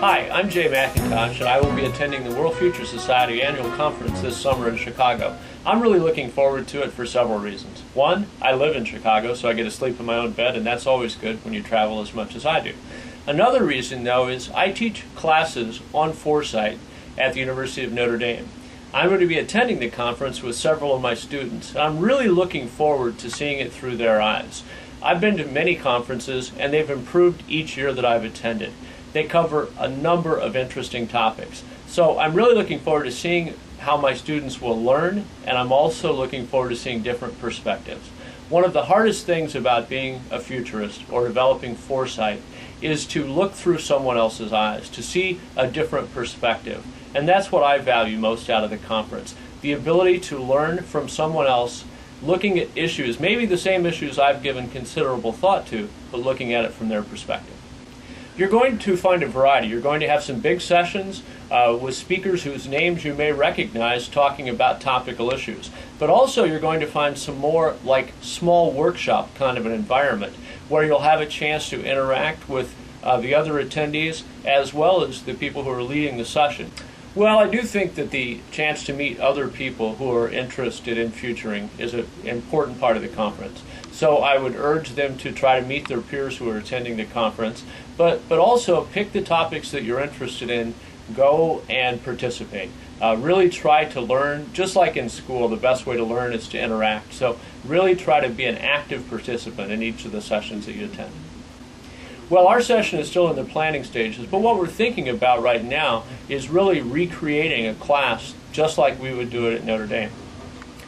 Hi, I'm Jay McIntosh, and I will be attending the WorldFuture Society annual conference this summer in Chicago. I'm really looking forward to it for several reasons. One, I live in Chicago, so I get to sleep in my own bed, and that's always good when you travel as much as I do. Another reason, though, is I teach classes on foresight at the University of Notre Dame. I'm going to be attending the conference with several of my students, and I'm really looking forward to seeing it through their eyes. I've been to many conferences, and they've improved each year that I've attended. They cover a number of interesting topics. So I'm really looking forward to seeing how my students will learn, and I'm also looking forward to seeing different perspectives. One of the hardest things about being a futurist or developing foresight is to look through someone else's eyes, to see a different perspective. And that's what I value most out of the conference. The ability to learn from someone else, looking at issues, maybe the same issues I've given considerable thought to, but looking at it from their perspective. You're going to find a variety. You're going to have some big sessions with speakers whose names you may recognize talking about topical issues. But also you're going to find some more like small workshop kind of an environment where you'll have a chance to interact with the other attendees as well as the people who are leading the session. Well, I do think that the chance to meet other people who are interested in futuring is an important part of the conference. So I would urge them to try to meet their peers who are attending the conference, but also pick the topics that you're interested in, go and participate. Really try to learn, just like in school, the best way to learn is to interact. So really try to be an active participant in each of the sessions that you attend. Well, our session is still in the planning stages, but what we're thinking about right now is really recreating a class just like we would do it at Notre Dame.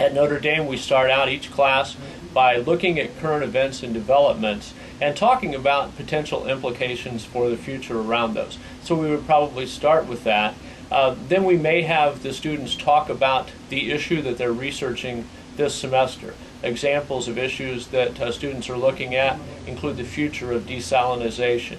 At Notre Dame, we start out each class by looking at current events and developments and talking about potential implications for the future around those. So we would probably start with that. Then we may have the students talk about the issue that they're researching this semester. Examples of issues that students are looking at include the future of desalination.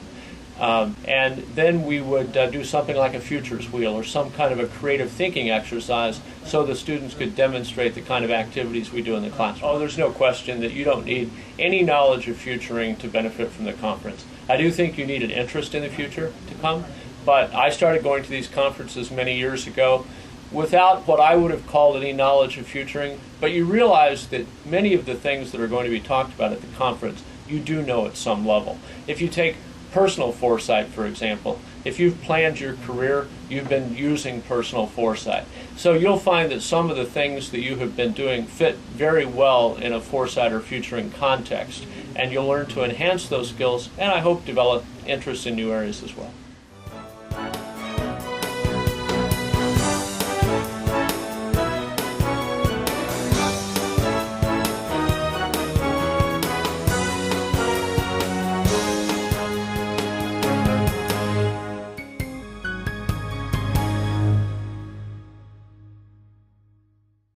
And then we would do something like a futures wheel or some kind of a creative thinking exercise so the students could demonstrate the kind of activities we do in the classroom. Oh, there's no question that you don't need any knowledge of futuring to benefit from the conference. I do think you need an interest in the future to come, but I started going to these conferences many years ago without what I would have called any knowledge of futuring, but you realize that many of the things that are going to be talked about at the conference you do know at some level. If you take personal foresight, for example, if you've planned your career, you've been using personal foresight. So you'll find that some of the things that you have been doing fit very well in a foresight or futuring context, and you'll learn to enhance those skills and I hope develop interest in new areas as well.